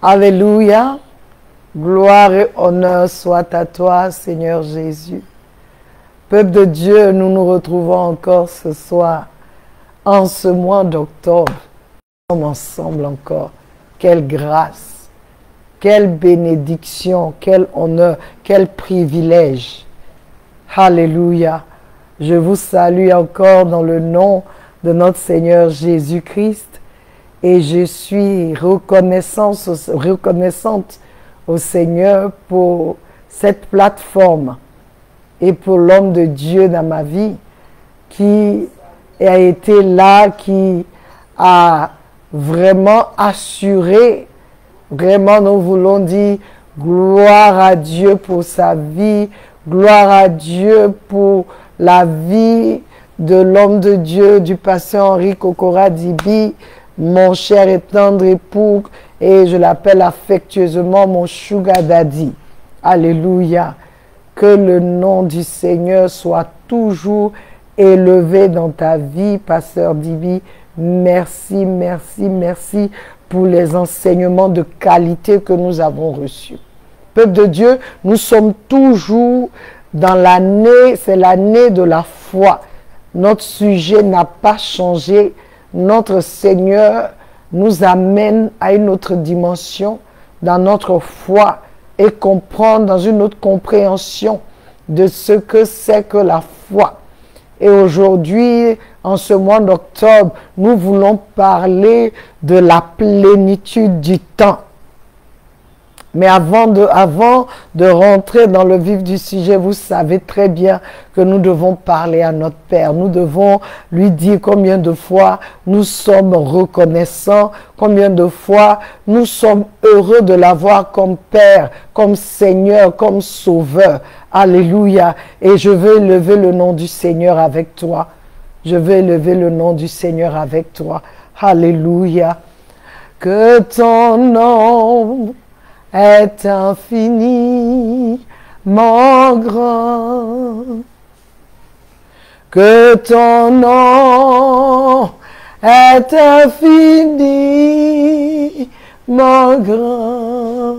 Alléluia. Gloire et honneur soit à toi, Seigneur Jésus. Peuple de Dieu, nous nous retrouvons encore ce soir, en ce mois d'octobre. Nous sommes ensemble encore. Quelle grâce, quelle bénédiction, quel honneur, quel privilège. Alléluia. Je vous salue encore dans le nom de notre Seigneur Jésus-Christ et je suis reconnaissante au Seigneur pour cette plateforme et pour l'homme de Dieu dans ma vie qui a été là, qui a vraiment assuré, vraiment nous voulons dire gloire à Dieu pour sa vie, gloire à Dieu pour la vie de l'homme de Dieu, du pasteur Henri Kokora Dibi, mon cher et tendre époux, et je l'appelle affectueusement mon sugar daddy. Alléluia. Que le nom du Seigneur soit toujours élevé dans ta vie, pasteur Dibi. Merci, merci, merci pour les enseignements de qualité que nous avons reçus. Peuple de Dieu, nous sommes toujours dans l'année, c'est l'année de la foi. Notre sujet n'a pas changé. Notre Seigneur nous amène à une autre dimension dans notre foi et comprendre dans une autre compréhension de ce que c'est que la foi. Et aujourd'hui, en ce mois d'octobre, nous voulons parler de la plénitude du temps. Mais avant de rentrer dans le vif du sujet, vous savez très bien que nous devons parler à notre Père. Nous devons lui dire combien de fois nous sommes reconnaissants, combien de fois nous sommes heureux de l'avoir comme Père, comme Seigneur, comme Sauveur. Alléluia. Et je veux élever le nom du Seigneur avec toi. Je veux élever le nom du Seigneur avec toi. Alléluia. Que ton nom est infiniment grand, que ton nom est infiniment grand,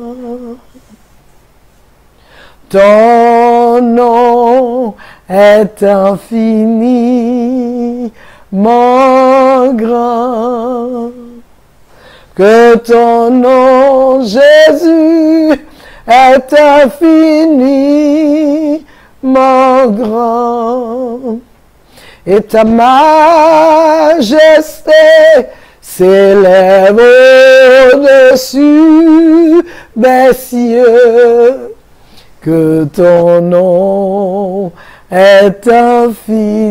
ton nom est infiniment grand. Que ton nom, Jésus, est infiniment grand. Et ta majesté s'élève au-dessus des cieux. Que ton nom est infiniment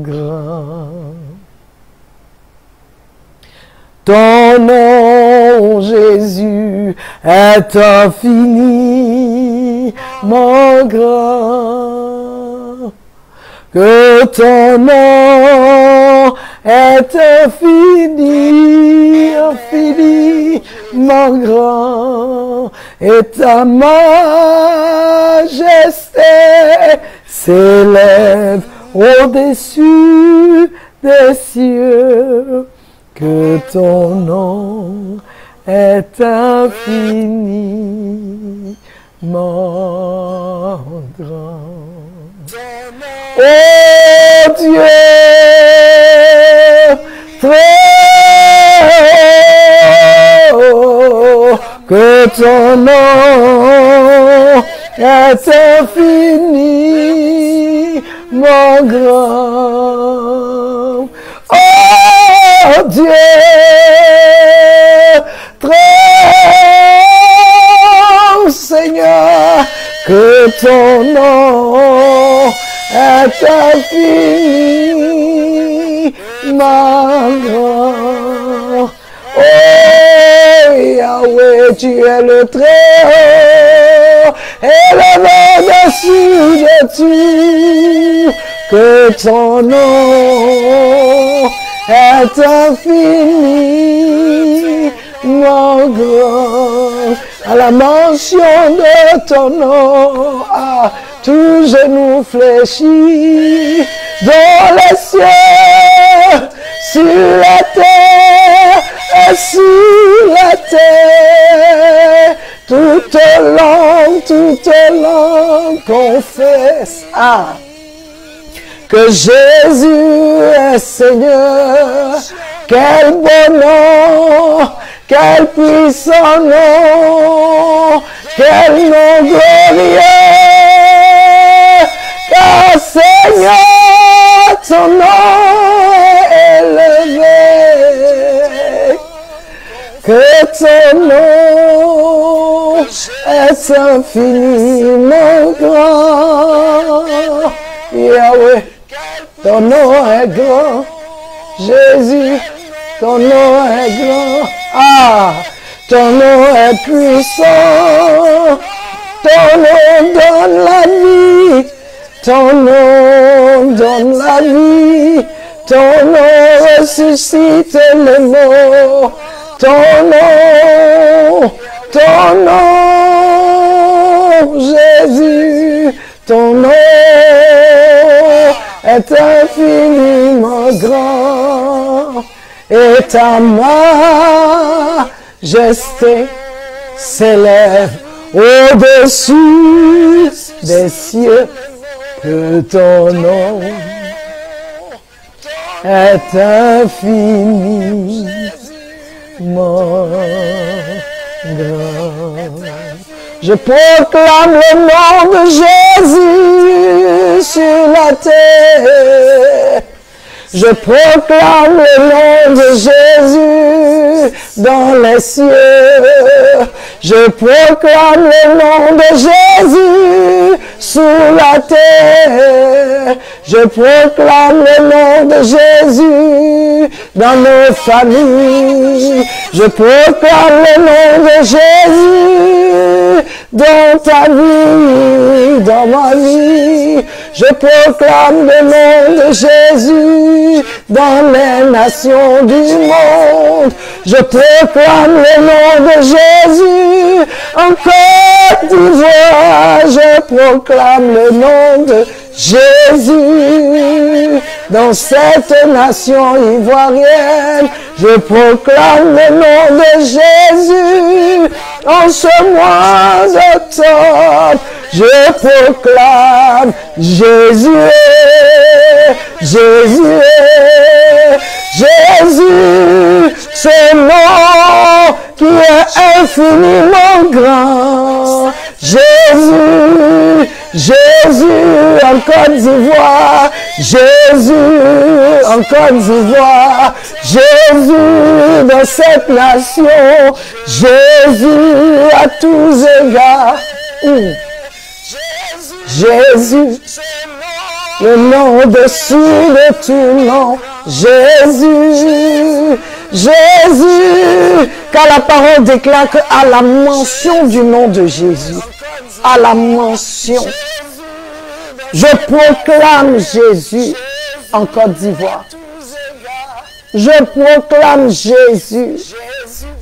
grand. Ton nom, Jésus, est infiniment grand. Que ton nom est infiniment grand. Et ta majesté s'élève au-dessus des cieux. Que ton nom est infiniment grand. Oh Dieu, très haut, que ton nom est infiniment grand. Oh Dieu, très haut, Seigneur, que ton nom est infiniment grand. Oh Yahweh, tu es le très haut, élevé au-dessus de tout, que ton nom est infiniment grand. À la mention de ton nom, tout genou fléchit dans les cieux, sur la terre toute langue confesse que Jésus est Seigneur. Quel beau nom, quel puissant nom, quel nom glorieux, car Seigneur, ton nom est élevé, que ton nom est infiniment grand. Yahweh, ton nom est grand. Jésus, ton nom est grand. Ton nom est puissant. Ton nom donne la vie. Ton nom donne la vie. Ton nom ressuscite les morts. Ton nom, Jésus, ton nom est infiniment grand, et ta majesté s'élève au-dessus des cieux, que ton nom est infiniment grand. Je proclame le nom de Jésus sur la terre. Je proclame le nom de Jésus dans les cieux. Je proclame le nom de Jésus sous la terre. Je proclame le nom de Jésus dans nos familles. Je proclame le nom de Jésus dans ta vie, dans ma vie. Je proclame le nom de Jésus dans les nations du monde. Je proclame le nom de Jésus en Côte d'Ivoire. Je proclame le nom de Jésus dans cette nation ivoirienne. Je proclame le nom de Jésus en ce mois d'octobre. Je proclame Jésus, Jésus, Jésus, ce nom qui est infiniment grand. Jésus, Jésus en Côte d'Ivoire, Jésus en Côte d'Ivoire, Jésus dans cette nation, Jésus à tous égards. Jésus, le nom au-dessus de tout nom, Jésus, Jésus, car la parole déclare qu'à la mention du nom de Jésus, à la mention, je proclame Jésus en Côte d'Ivoire. Je proclame Jésus.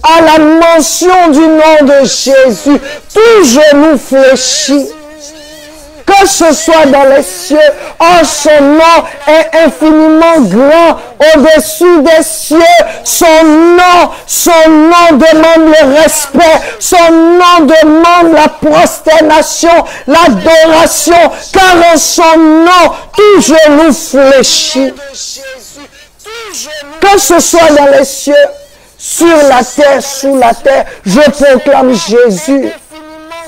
À la mention du nom de Jésus, tout genou fléchit. Que ce soit dans les cieux, son nom est infiniment grand au-dessus des cieux. Son nom demande le respect. Son nom demande la prosternation, l'adoration, car en son nom, tout genou fléchit. Que ce soit dans les cieux, sur la terre, sous la terre, je proclame Jésus.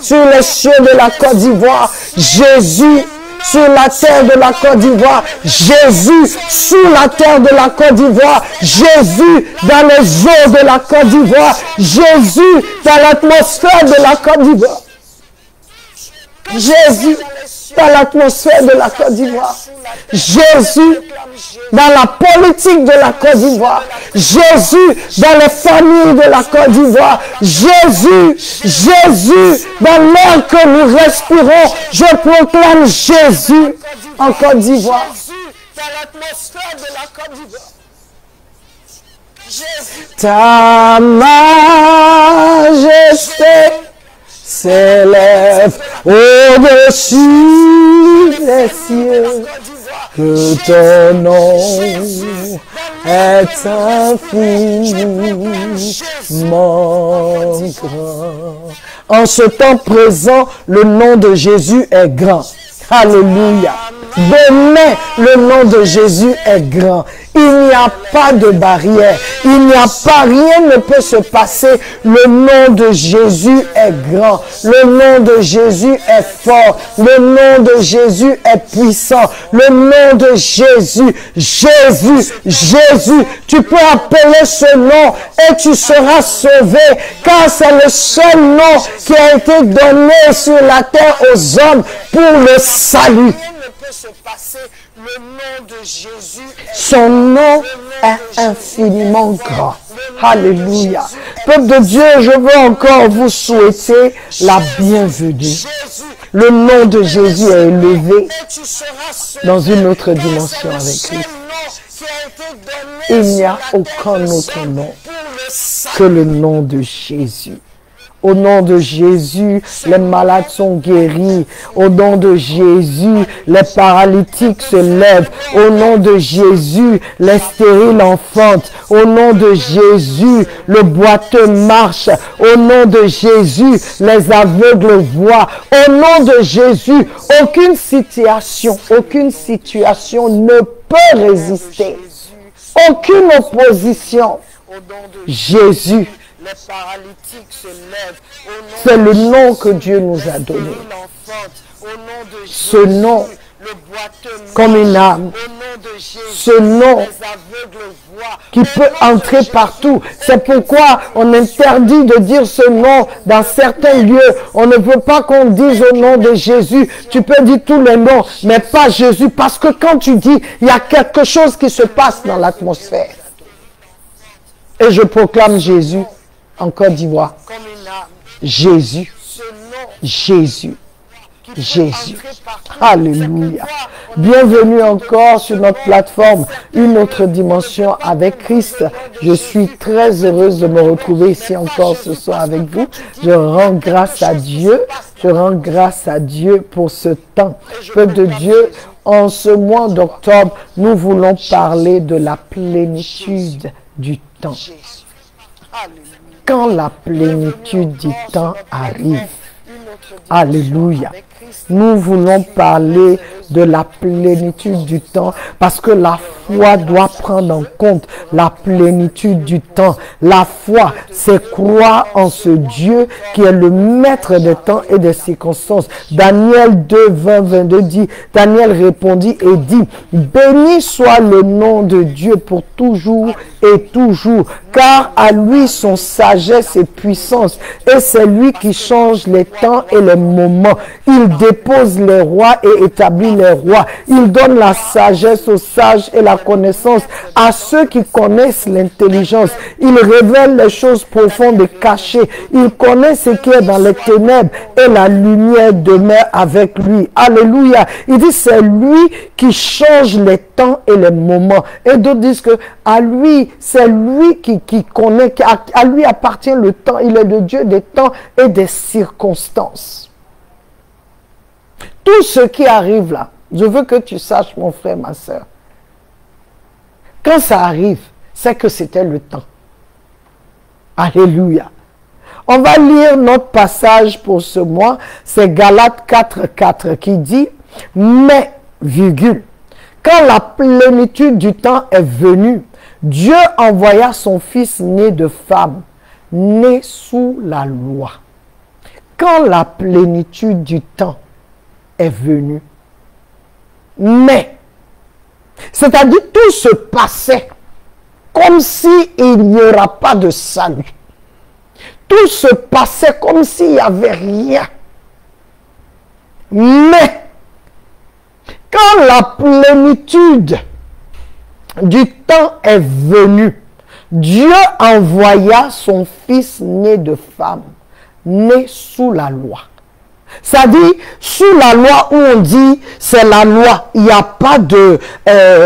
Sur les cieux de la Côte d'Ivoire, Jésus. Sur la terre de la Côte d'Ivoire, Jésus. Sous la terre de la Côte d'Ivoire, Jésus. Dans les eaux de la Côte d'Ivoire, Jésus. Dans l'atmosphère de la Côte d'Ivoire, Jésus. Dans l'atmosphère de la Côte d'Ivoire, Jésus. Dans la politique de la Côte d'Ivoire, Jésus. Dans les familles de la Côte d'Ivoire, Jésus. Jésus. Dans l'air que nous respirons, je proclame Jésus en Côte d'Ivoire. Dans l'atmosphère de la Côte d'Ivoire, ta majesté s'élève au-dessus des cieux, que ton nom est infiniment grand. En ce temps présent, le nom de Jésus est grand. Alléluia. Demain, le nom de Jésus est grand. Il n'y a pas de barrière. Il n'y a pas, rien ne peut se passer. Le nom de Jésus est grand. Le nom de Jésus est fort. Le nom de Jésus est puissant. Le nom de Jésus, Jésus, Jésus. Tu peux appeler ce nom et tu seras sauvé, car c'est le seul nom qui a été donné sur la terre aux hommes pour le salut. Se passer, le nom de Jésus, son nom est infiniment grand. Alléluia. Peuple de Dieu, je veux encore vous souhaiter la bienvenue. Le nom de Jésus est élevé dans une autre dimension avec lui. Il n'y a aucun autre nom que le nom de Jésus. Au nom de Jésus, les malades sont guéris. Au nom de Jésus, les paralytiques se lèvent. Au nom de Jésus, les stériles enfantent. Au nom de Jésus, le boiteux marche. Au nom de Jésus, les aveugles voient. Au nom de Jésus, aucune situation ne peut résister. Aucune opposition. Jésus. Les paralytiques se lèvent. C'est le nom que Dieu nous a donné. Ce nom, comme une âme. Ce nom qui peut entrer partout. C'est pourquoi on interdit de dire ce nom dans certains lieux. On ne veut pas qu'on dise au nom de Jésus. Tu peux dire tous les noms, mais pas Jésus. Parce que quand tu dis, il y a quelque chose qui se passe dans l'atmosphère. Et je proclame Jésus en Côte d'Ivoire. Jésus. Jésus. Jésus. Alléluia. Bienvenue encore sur notre plateforme, une autre dimension avec Christ. Je suis très heureuse de me retrouver ici encore ce soir avec vous. Je rends grâce à Dieu. Je rends grâce à Dieu pour ce temps. Peuple de Dieu, en ce mois d'octobre, nous voulons parler de la plénitude du temps. Quand la plénitude du temps arrive, alléluia, nous voulons parler de la plénitude du temps parce que la foi doit prendre en compte la plénitude du temps. La foi, c'est croire en ce Dieu qui est le maître des temps et des circonstances. Daniel 2, 20, 22 dit, Daniel répondit et dit, béni soit le nom de Dieu pour toujours et toujours, car à lui sont sagesse et puissance, et c'est lui qui change les temps et les moments. Il dépose les rois et établit les rois. Il donne la sagesse aux sages et la connaissance à ceux qui connaissent l'intelligence. Il révèle les choses profondes et cachées. Il connaît ce qui est dans les ténèbres et la lumière demeure avec lui. Alléluia. Il dit c'est lui qui change les temps et les moments. Et d'autres disent que à lui, c'est lui qui connaît, à lui appartient le temps. Il est le Dieu des temps et des circonstances. Tout ce qui arrive là, je veux que tu saches, mon frère, ma soeur, quand ça arrive, c'est que c'était le temps. Alléluia. On va lire notre passage pour ce mois, c'est Galates 4:4 qui dit, mais, virgule, quand la plénitude du temps est venue, Dieu envoya son fils né de femme, né sous la loi. Quand la plénitude du temps est venue, mais, c'est-à-dire tout se passait comme s'il n'y aura pas de salut. Tout se passait comme s'il n'y avait rien. Mais, quand la plénitude du temps est venue, Dieu envoya son fils né de femme, né sous la loi. C'est-à-dire, sous la loi où on dit, c'est la loi, il n'y a pas de,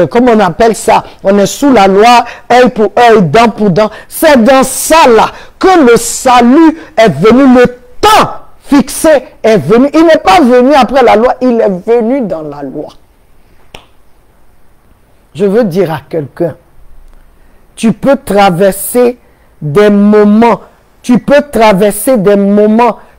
comment on appelle ça, on est sous la loi, œil pour œil, dent pour dent. C'est dans ça là que le salut est venu, le temps fixé est venu. Il n'est pas venu après la loi, il est venu dans la loi. Je veux dire à quelqu'un, tu peux traverser des moments,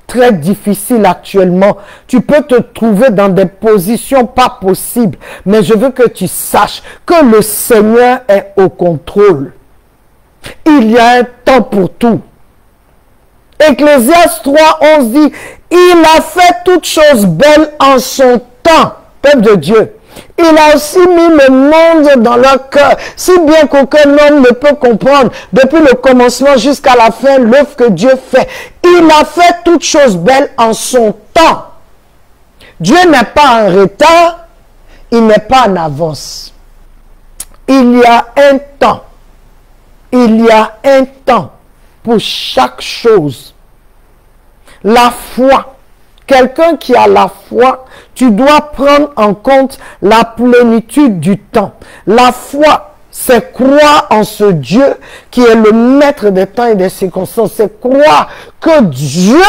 très difficiles actuellement. Tu peux te trouver dans des positions pas possibles. Mais je veux que tu saches que le Seigneur est au contrôle. Il y a un temps pour tout. Ecclésiaste 3:11 dit, il a fait toutes choses belles en son temps, peuple de Dieu. Il a aussi mis le monde dans leur cœur, si bien qu'aucun homme ne peut comprendre, depuis le commencement jusqu'à la fin, l'œuvre que Dieu fait. Il a fait toutes choses belles en son temps. Dieu n'est pas en retard, il n'est pas en avance. Il y a un temps. Il y a un temps pour chaque chose. La foi. Quelqu'un qui a la foi, tu dois prendre en compte la plénitude du temps. La foi, c'est croire en ce Dieu qui est le maître des temps et des circonstances. C'est croire que Dieu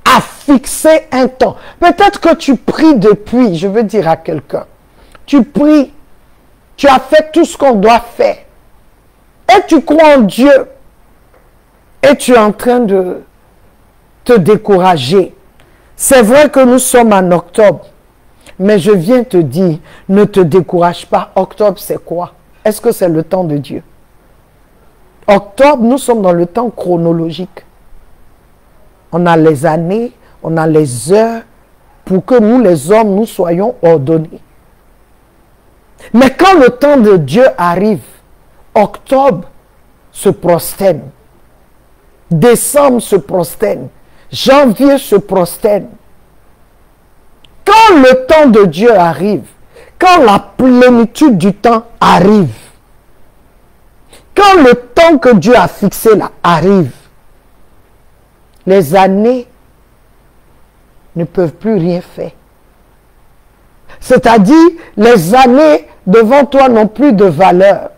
a fixé un temps. Peut-être que tu pries depuis, je veux dire à quelqu'un, tu pries, tu as fait tout ce qu'on doit faire. Et tu crois en Dieu. Et tu es en train de te décourager. C'est vrai que nous sommes en octobre. Mais je viens te dire, ne te décourage pas. Octobre, c'est quoi? Est-ce que c'est le temps de Dieu? Octobre, nous sommes dans le temps chronologique. On a les années, on a les heures pour que nous, les hommes, nous soyons ordonnés. Mais quand le temps de Dieu arrive, octobre se prosterne. Décembre se prosterne. Janvier se prosterne. Quand le temps de Dieu arrive, quand la plénitude du temps arrive, quand le temps que Dieu a fixé là arrive, les années ne peuvent plus rien faire. C'est-à-dire, les années devant toi n'ont plus de valeur.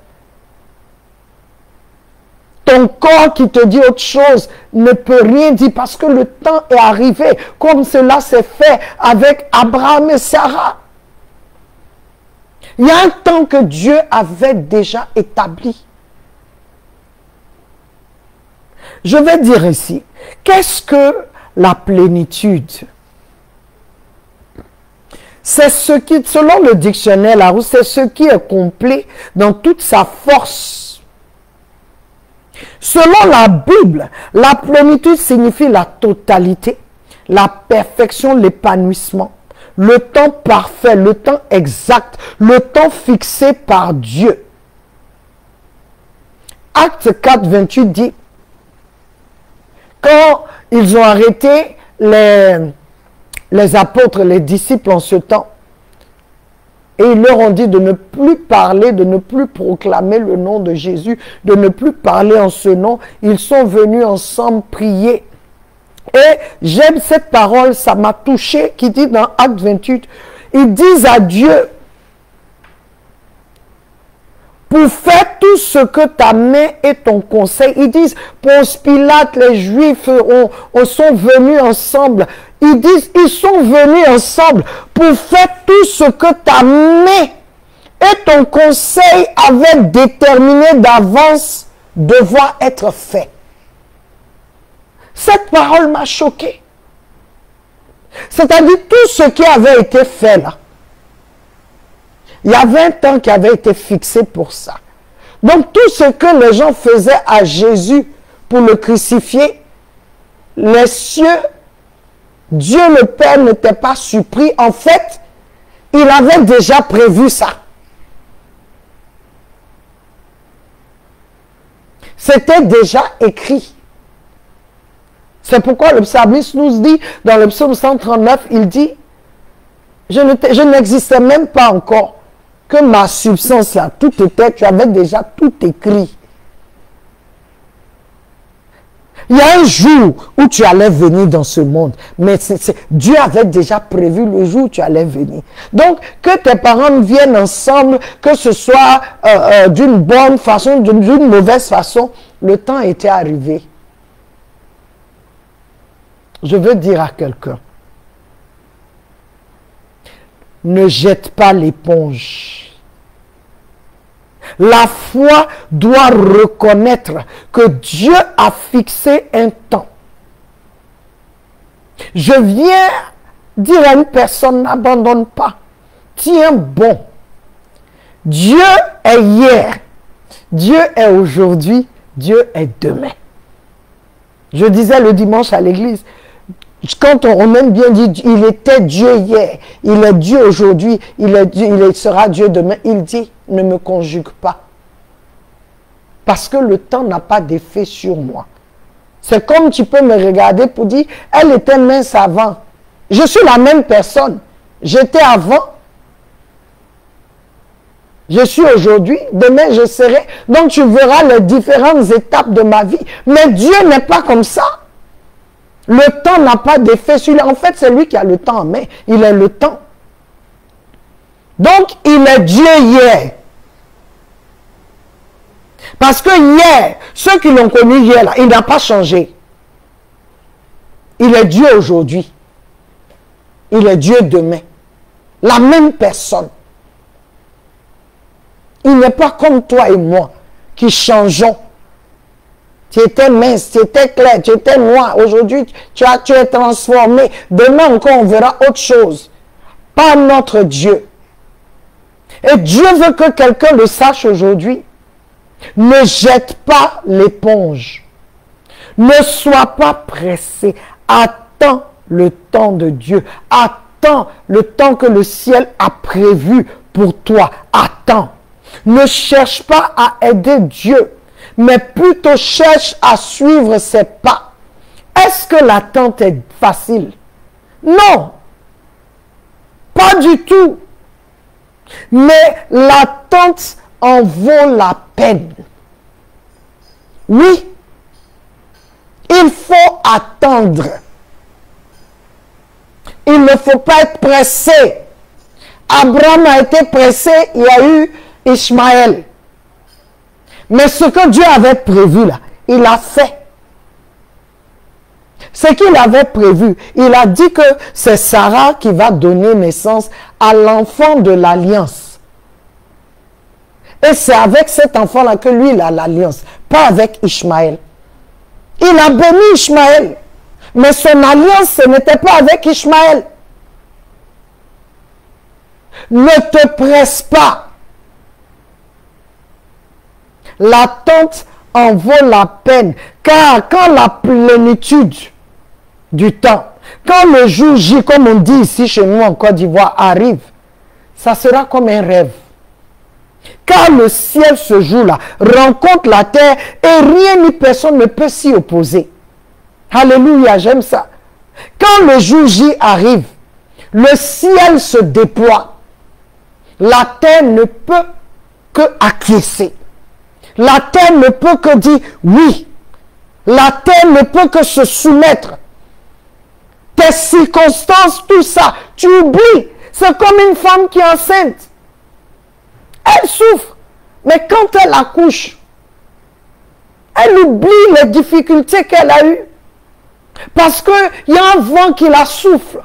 Ton corps qui te dit autre chose ne peut rien dire parce que le temps est arrivé, comme cela s'est fait avec Abraham et Sarah. Il y a un temps que Dieu avait déjà établi. Je vais dire ici, qu'est-ce que la plénitude? C'est ce qui, selon le dictionnaire Larousse, c'est ce qui est complet dans toute sa force. Selon la Bible, la plénitude signifie la totalité, la perfection, l'épanouissement, le temps parfait, le temps exact, le temps fixé par Dieu. Acte 4, 28 dit, quand ils ont arrêté les apôtres, les disciples en ce temps, et ils leur ont dit de ne plus parler, de ne plus proclamer le nom de Jésus, de ne plus parler en ce nom. Ils sont venus ensemble prier. Et j'aime cette parole, ça m'a touché, qui dit dans Acte 28, ils disent à Dieu, pour faire tout ce que ta main et ton conseil, ils disent, Ponce Pilate, les Juifs sont venus ensemble. Ils disent, ils sont venus ensemble pour faire tout ce que ta main et ton conseil avaient déterminé d'avance devoir être fait. Cette parole m'a choqué. C'est-à-dire tout ce qui avait été fait là. Il y avait un temps qui avait été fixé pour ça. Donc tout ce que les gens faisaient à Jésus pour le crucifier, les cieux, Dieu le Père n'était pas surpris. En fait, il avait déjà prévu ça. C'était déjà écrit. C'est pourquoi le psalmiste nous dit, dans le psaume 139, il dit, je n'existais même pas encore, que ma substance là, tout était, tu avais déjà tout écrit. Il y a un jour où tu allais venir dans ce monde, mais Dieu avait déjà prévu le jour où tu allais venir. Donc, que tes parents viennent ensemble, que ce soit d'une bonne façon, d'une mauvaise façon, le temps était arrivé. Je veux dire à quelqu'un, ne jette pas l'éponge. La foi doit reconnaître que Dieu a fixé un temps. Je viens dire à une personne, n'abandonne pas. Tiens bon. Dieu est hier. Dieu est aujourd'hui. Dieu est demain. Je disais le dimanche à l'église, quand on aime bien dire, il était Dieu hier, il est Dieu aujourd'hui, il sera Dieu demain. Il dit, ne me conjugue pas. Parce que le temps n'a pas d'effet sur moi. C'est comme tu peux me regarder pour dire, elle était mince avant. Je suis la même personne. J'étais avant. Je suis aujourd'hui. Demain, je serai. Donc, tu verras les différentes étapes de ma vie. Mais Dieu n'est pas comme ça. Le temps n'a pas d'effet sur lui. En fait, c'est lui qui a le temps en main. Il est le temps. Donc, il est Dieu hier. Parce que hier, ceux qui l'ont connu hier, là, il n'a pas changé. Il est Dieu aujourd'hui. Il est Dieu demain. La même personne. Il n'est pas comme toi et moi qui changeons. Tu étais mince, tu étais clair, tu étais noir. Aujourd'hui, tu es transformé. Demain encore, on verra autre chose. Pas notre Dieu. Et Dieu veut que quelqu'un le sache aujourd'hui. Ne jette pas l'éponge. Ne sois pas pressé. Attends le temps de Dieu. Attends le temps que le ciel a prévu pour toi. Attends. Ne cherche pas à aider Dieu, mais plutôt cherche à suivre ses pas. Est-ce que l'attente est facile? Non. Pas du tout. Mais l'attente en vaut la peine. Oui, il faut attendre. Il ne faut pas être pressé. Abraham a été pressé, il y a eu Ishmaël. Mais ce que Dieu avait prévu là, il a fait. Ce qu'il avait prévu, il a dit que c'est Sarah qui va donner naissance à l'enfant de l'alliance. Et c'est avec cet enfant-là que lui, il a l'alliance, pas avec Ishmaël. Il a béni Ishmaël, mais son alliance, ce n'était pas avec Ishmaël. Ne te presse pas. L'attente en vaut la peine, car quand la plénitude du temps, quand le jour J, comme on dit ici chez nous en Côte d'Ivoire, arrive, ça sera comme un rêve. Car le ciel ce jour-là rencontre la terre et rien ni personne ne peut s'y opposer. Alléluia, j'aime ça. Quand le jour J arrive, le ciel se déploie. La terre ne peut que acquiescer. La terre ne peut que dire oui. La terre ne peut que se soumettre. Tes circonstances, tout ça, tu oublies. C'est comme une femme qui est enceinte. Elle souffre. Mais quand elle accouche, elle oublie les difficultés qu'elle a eues. Parce qu'il y a un vent qui la souffle.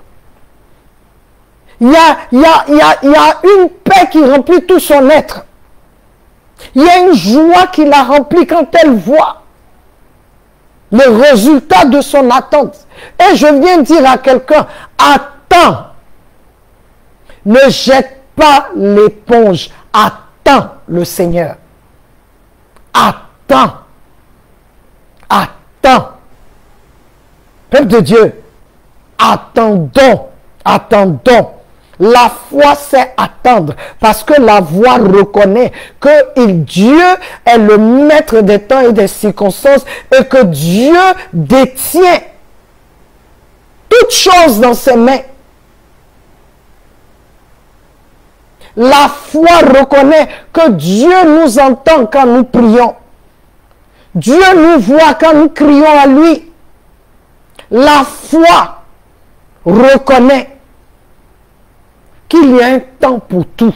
Il y a une paix qui remplit tout son être. Il y a une joie qui la remplit quand elle voit le résultat de son attente. Et je viens dire à quelqu'un, attends. Ne jette pas l'éponge. Attends le Seigneur. Attends. Attends. Peuple de Dieu, attendons. Attendons. La foi, c'est attendre, parce que la foi reconnaît que Dieu est le maître des temps et des circonstances et que Dieu détient toutes choses dans ses mains. La foi reconnaît que Dieu nous entend quand nous prions. Dieu nous voit quand nous crions à lui. La foi reconnaît qu'il y a un temps pour tout.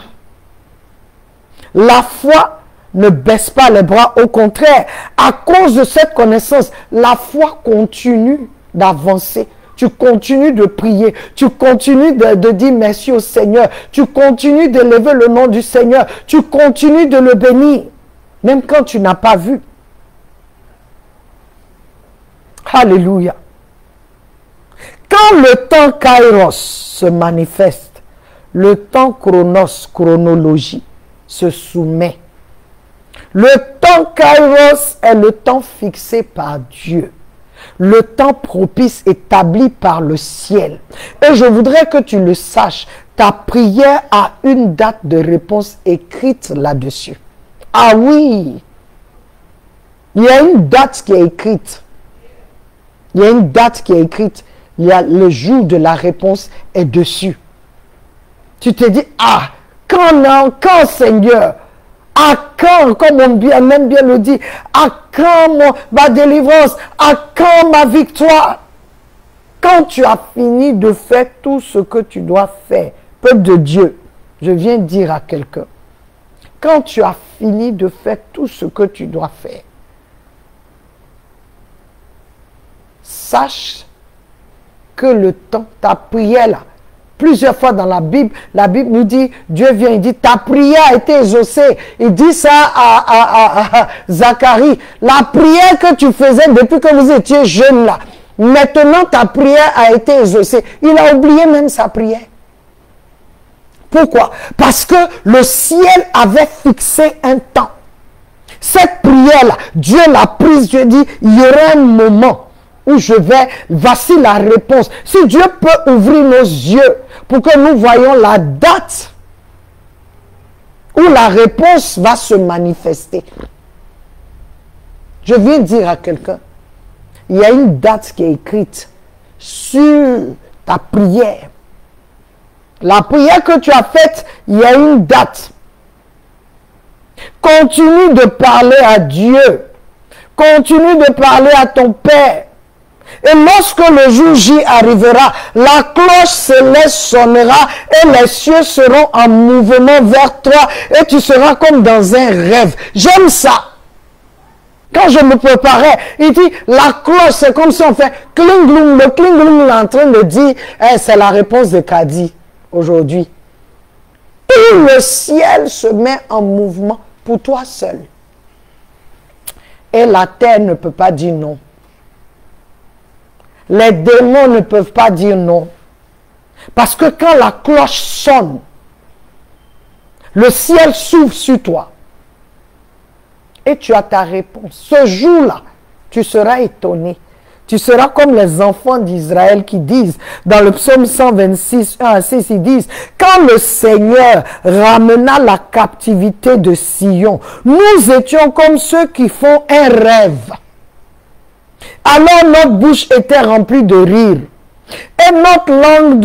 La foi ne baisse pas les bras, au contraire, à cause de cette connaissance, la foi continue d'avancer. tu continues de prier, tu continues de dire merci au Seigneur, tu continues d'élever le nom du Seigneur, tu continues de le bénir, même quand tu n'as pas vu. Alléluia. Quand le temps Kairos se manifeste, le temps Chronos, chronologie, se soumet. Le temps Kairos est le temps fixé par Dieu. Le temps propice établi par le ciel. Et je voudrais que tu le saches, ta prière a une date de réponse écrite là-dessus. Ah oui, il y a une date qui est écrite. Il y a une date qui est écrite. Il y a le jour de la réponse est dessus. Tu te dis, ah, quand Seigneur, à quand, comme on même bien le dit, à quand ma délivrance, à quand ma victoire? Quand tu as fini de faire tout ce que tu dois faire, peuple de Dieu, je viens dire à quelqu'un, quand tu as fini de faire tout ce que tu dois faire, sache que le temps, ta prière là, plusieurs fois dans la Bible nous dit, Dieu vient, il dit, ta prière a été exaucée. Il dit ça à Zacharie. La prière que tu faisais depuis que vous étiez jeune là, maintenant ta prière a été exaucée. Il a oublié même sa prière. Pourquoi? Parce que le ciel avait fixé un temps. Cette prière-là, Dieu l'a prise, Dieu dit, il y aura un moment où voici la réponse. Si Dieu peut ouvrir nos yeux pour que nous voyions la date où la réponse va se manifester. Je viens dire à quelqu'un, il y a une date qui est écrite sur ta prière. La prière que tu as faite, il y a une date. Continue de parler à Dieu. Continue de parler à ton Père. Et lorsque le jour J arrivera, la cloche céleste sonnera et les cieux seront en mouvement vers toi et tu seras comme dans un rêve. J'aime ça. Quand je me préparais, il dit, la cloche, c'est comme si on fait cling-glung. Le cling-glung est en train de dire, c'est la réponse de Kadi aujourd'hui. Et le ciel se met en mouvement pour toi seul. Et la terre ne peut pas dire non. Les démons ne peuvent pas dire non. Parce que quand la cloche sonne, le ciel s'ouvre sur toi. Et tu as ta réponse. Ce jour-là, tu seras étonné. Tu seras comme les enfants d'Israël qui disent, dans le psaume 126, 1 à 6, ils disent, quand le Seigneur ramena la captivité de Sion, nous étions comme ceux qui font un rêve. Alors notre bouche était remplie de rire et notre langue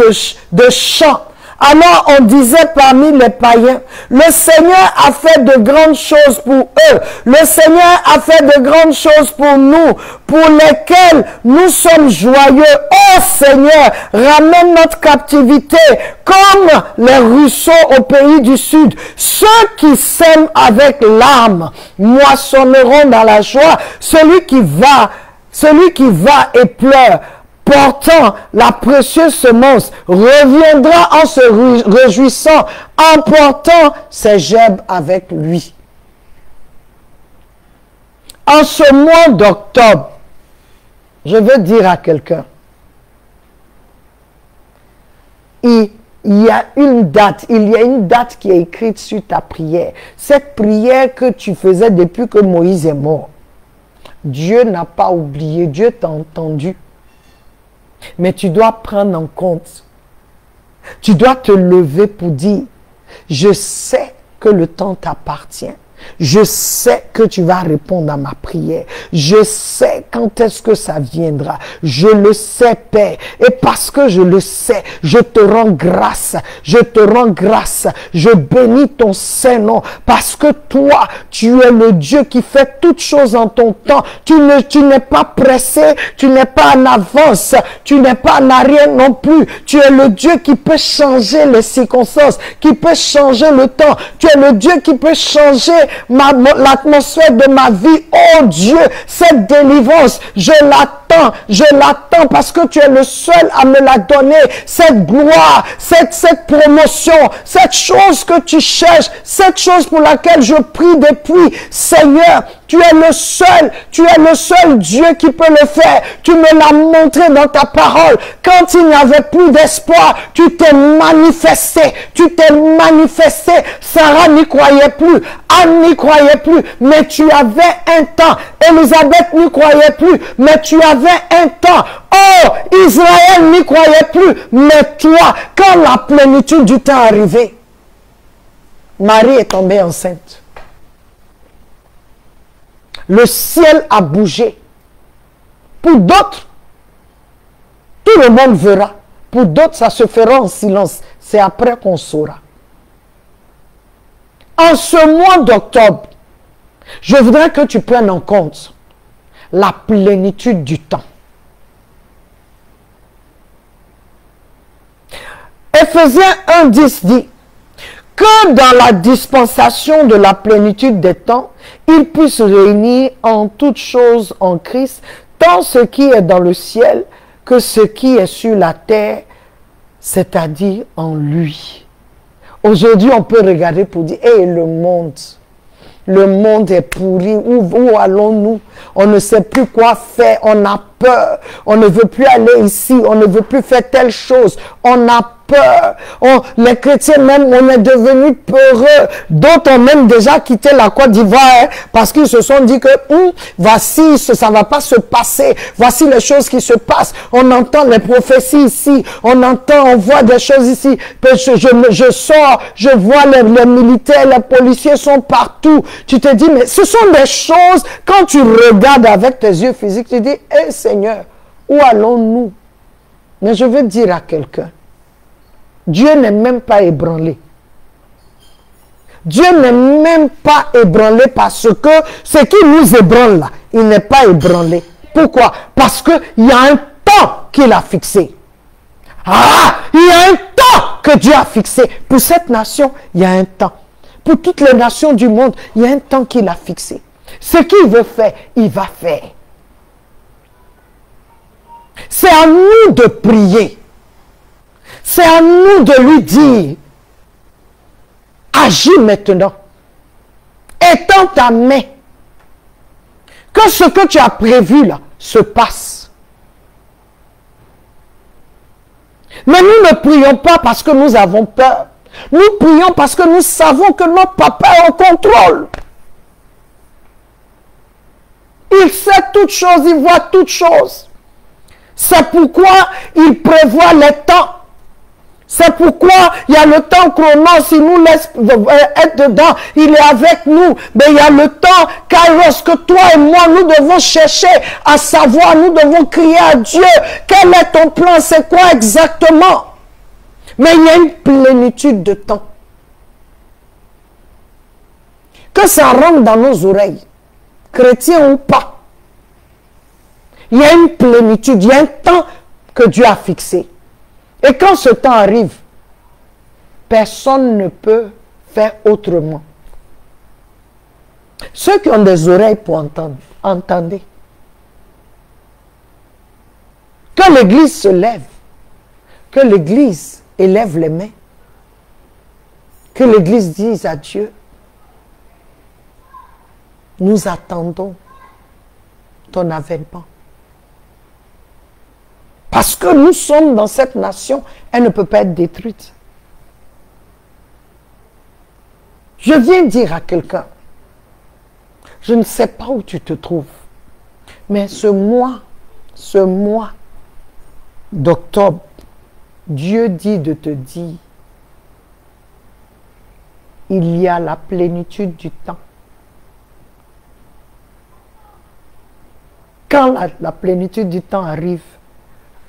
de chant. Alors on disait parmi les païens, le Seigneur a fait de grandes choses pour eux. Le Seigneur a fait de grandes choses pour nous, pour lesquelles nous sommes joyeux. Oh Seigneur, ramène notre captivité comme les ruisseaux au pays du sud. Ceux qui sèment avec larmes moissonneront dans la joie. Celui qui va et pleure, portant la précieuse semence, reviendra en se réjouissant, emportant ses gerbes avec lui. En ce mois d'octobre, je veux dire à quelqu'un, il y a une date qui est écrite sur ta prière. Cette prière que tu faisais depuis que Moïse est mort. Dieu n'a pas oublié, Dieu t'a entendu. Mais tu dois prendre en compte. Tu dois te lever pour dire, je sais que le temps t'appartient. Je sais que tu vas répondre à ma prière. Je sais quand est-ce que ça viendra. Je le sais, Père. Et parce que je le sais, je te rends grâce. Je te rends grâce. Je bénis ton Saint-Nom. Parce que toi, tu es le Dieu qui fait toutes choses en ton temps. Tu n'es pas pressé. Tu n'es pas en avance. Tu n'es pas en arrière non plus. Tu es le Dieu qui peut changer les circonstances. Qui peut changer le temps. Tu es le Dieu qui peut changer l'atmosphère de ma vie. Oh Dieu, cette délivrance, je l'attends l'attends parce que tu es le seul à me la donner, cette gloire, cette promotion, cette chose que tu cherches, cette chose pour laquelle je prie depuis. Seigneur, tu es le seul Dieu qui peut le faire. Tu me l'as montré dans ta parole. Quand il n'y avait plus d'espoir, tu t'es manifesté. Sarah n'y croyait plus, Anne n'y croyait plus, mais tu avais un temps. Élisabeth n'y croyait plus, mais tu avais un temps. Oh, Israël n'y croyait plus, mais toi, quand la plénitude du temps est arrivée, Marie est tombée enceinte. Le ciel a bougé. Pour d'autres, tout le monde verra. Pour d'autres, ça se fera en silence. C'est après qu'on saura. En ce mois d'octobre, je voudrais que tu prennes en compte la plénitude du temps. Éphésiens 1:10 dit que dans la dispensation de la plénitude des temps, il puisse réunir en toutes choses en Christ, tant ce qui est dans le ciel que ce qui est sur la terre, c'est-à-dire en lui. Aujourd'hui, on peut regarder pour dire, hey, le monde est pourri, où allons-nous? On ne sait plus quoi faire, on a peur, on ne veut plus aller ici, on ne veut plus faire telle chose, on a peur. Les chrétiens même, on est devenus peureux. D'autres ont même déjà quitté la Côte d'Ivoire parce qu'ils se sont dit que voici, ça ne va pas se passer. Voici les choses qui se passent. On entend les prophéties ici. On voit des choses ici. Je sors, je vois les militaires, les policiers sont partout. Tu te dis, mais ce sont des choses, quand tu regardes avec tes yeux physiques, tu dis, hé Seigneur, où allons-nous? Mais je veux dire à quelqu'un, Dieu n'est même pas ébranlé. Dieu n'est même pas ébranlé parce que ce qui nous ébranle là, il n'est pas ébranlé. Pourquoi? Parce qu'il y a un temps qu'il a fixé. Ah, il y a un temps que Dieu a fixé. Pour cette nation, il y a un temps. Pour toutes les nations du monde, il y a un temps qu'il a fixé. Ce qu'il veut faire, il va faire. C'est à nous de prier. C'est à nous de lui dire, agis maintenant. Étends ta main. Que ce que tu as prévu là se passe. Mais nous ne prions pas parce que nous avons peur. Nous prions parce que nous savons que notre papa est en contrôle. Il sait toutes choses, il voit toutes choses. C'est pourquoi il prévoit les temps. C'est pourquoi il y a le temps chronos, il nous laisse être dedans, il est avec nous. Mais il y a le temps kairos que toi et moi, nous devons chercher à savoir, nous devons crier à Dieu. Quel est ton plan? C'est quoi exactement? Mais il y a une plénitude de temps. Que ça rentre dans nos oreilles, chrétiens ou pas. Il y a une plénitude, il y a un temps que Dieu a fixé. Et quand ce temps arrive, personne ne peut faire autrement. Ceux qui ont des oreilles pour entendre, entendez. Que l'Église se lève, que l'Église élève les mains, que l'Église dise à Dieu, nous attendons ton avènement. Parce que nous sommes dans cette nation, elle ne peut pas être détruite. Je viens dire à quelqu'un, je ne sais pas où tu te trouves, mais ce mois d'octobre, Dieu dit de te dire, il y a la plénitude du temps. Quand la plénitude du temps arrive,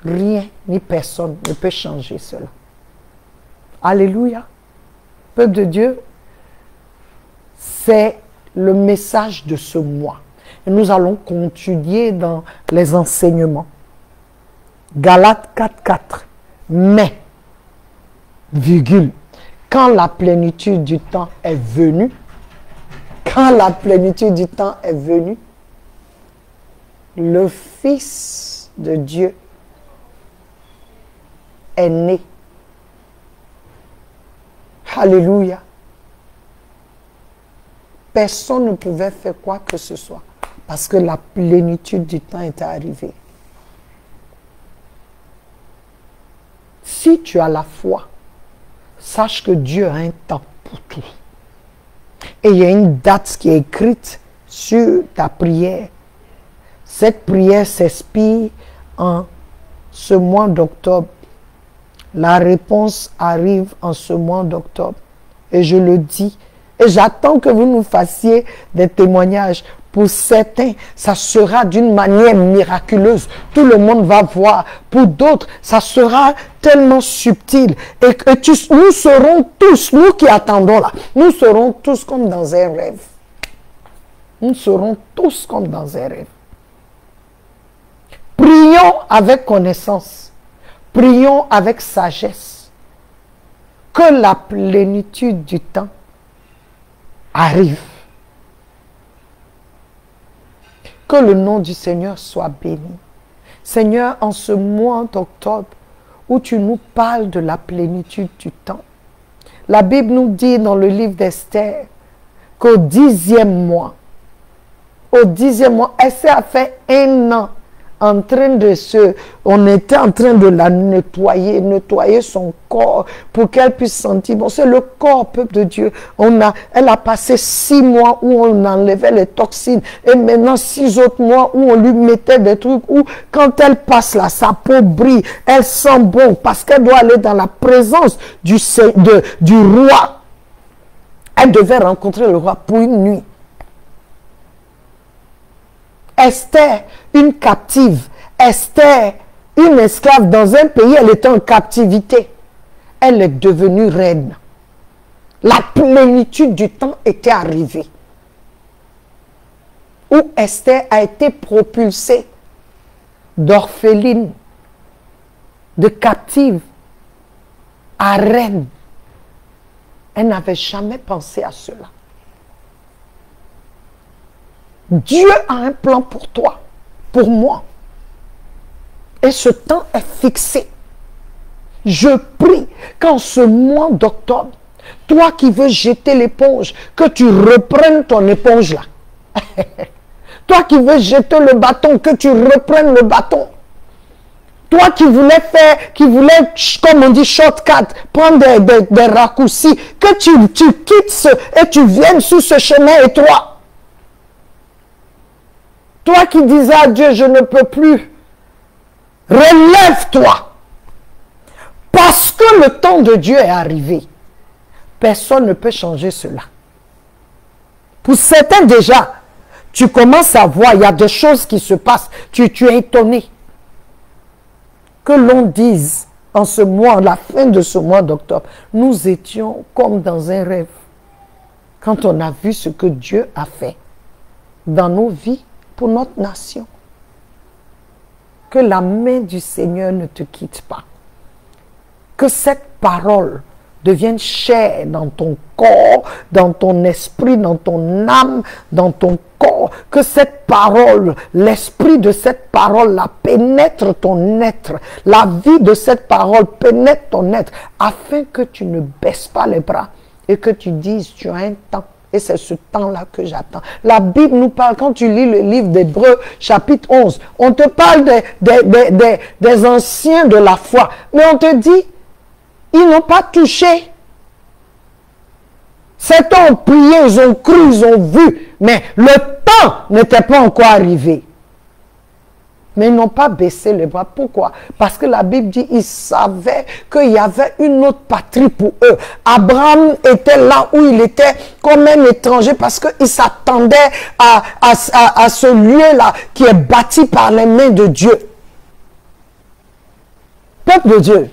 rien ni personne ne peut changer cela. Alléluia. Peuple de Dieu, c'est le message de ce mois. Et nous allons continuer dans les enseignements. Galates 4:4. Mais, virgule, quand la plénitude du temps est venue, le Fils de Dieu est né. Alléluia. Personne ne pouvait faire quoi que ce soit parce que la plénitude du temps était arrivée. Si tu as la foi, sache que Dieu a un temps pour tout. Et il y a une date qui est écrite sur ta prière. Cette prière s'expire en ce mois d'octobre. La réponse arrive en ce mois d'octobre. Et je le dis. Et j'attends que vous nous fassiez des témoignages. Pour certains, ça sera d'une manière miraculeuse. Tout le monde va voir. Pour d'autres, ça sera tellement subtil. Et que nous serons tous, nous qui attendons là, nous serons tous comme dans un rêve. Nous serons tous comme dans un rêve. Prions avec connaissance. Prions avec sagesse. Que la plénitude du temps arrive. Que le nom du Seigneur soit béni. Seigneur, en ce mois d'octobre où tu nous parles de la plénitude du temps, la Bible nous dit dans le livre d'Esther qu'au 10e mois, Esther a fait 1 an on était en train de la nettoyer son corps pour qu'elle puisse sentir. Bon, c'est le corps, peuple de Dieu. Elle a passé 6 mois où on enlevait les toxines et maintenant 6 autres mois où on lui mettait des trucs où quand elle passe là, sa peau brille, elle sent bon parce qu'elle doit aller dans la présence du roi. Elle devait rencontrer le roi pour une nuit. Esther, une captive. Esther, une esclave dans un pays, elle était en captivité. Elle est devenue reine. La plénitude du temps était arrivée. Où Esther a été propulsée d'orpheline, de captive à reine. Elle n'avait jamais pensé à cela. Dieu a un plan pour toi, pour moi. Et ce temps est fixé. Je prie qu'en ce mois d'octobre, toi qui veux jeter l'éponge, que tu reprennes ton éponge là. Toi qui veux jeter le bâton, que tu reprennes le bâton. Toi qui voulais comme on dit, shortcut, prendre des raccourcis, que tu quittes et tu viennes sur ce chemin étroit. Toi qui disais à Dieu, je ne peux plus, relève-toi. Parce que le temps de Dieu est arrivé. Personne ne peut changer cela. Pour certains déjà, tu commences à voir, il y a des choses qui se passent. Tu es étonné. Que l'on dise en ce mois, la fin de ce mois d'octobre, nous étions comme dans un rêve. Quand on a vu ce que Dieu a fait dans nos vies, pour notre nation. Que la main du Seigneur ne te quitte pas. Que cette parole devienne chère dans ton corps, dans ton esprit, dans ton âme, dans ton corps. Que cette parole, l'esprit de cette parole-là pénètre ton être. La vie de cette parole pénètre ton être afin que tu ne baisses pas les bras et que tu dises, tu as un temps. Et c'est ce temps-là que j'attends. La Bible nous parle, quand tu lis le livre d'Hébreux, chapitre 11, on te parle des anciens de la foi. Mais on te dit, ils n'ont pas touché. Certains ont prié, ils ont cru, ils ont vu. Mais le temps n'était pas encore arrivé. Mais ils n'ont pas baissé les bras. Pourquoi? Parce que la Bible dit, ils savaient qu'il y avait une autre patrie pour eux. Abraham était là où il était comme un étranger parce qu'il s'attendait à ce lieu-là qui est bâti par les mains de Dieu. Peuple de Dieu,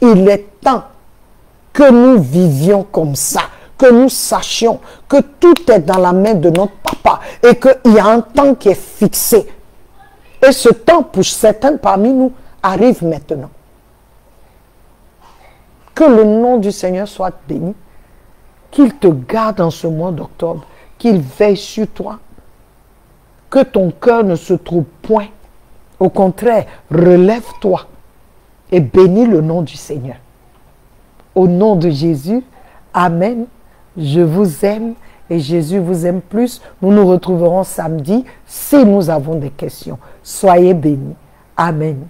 il est temps que nous vivions comme ça. Que nous sachions que tout est dans la main de notre papa et qu'il y a un temps qui est fixé. Et ce temps, pour certains parmi nous, arrive maintenant. Que le nom du Seigneur soit béni. Qu'il te garde en ce mois d'octobre. Qu'il veille sur toi. Que ton cœur ne se trouve point Au contraire, relève-toi et bénis le nom du Seigneur. Au nom de Jésus, Amen. Je vous aime et Jésus vous aime plus. Nous nous retrouverons samedi si nous avons des questions. Soyez bénis. Amen.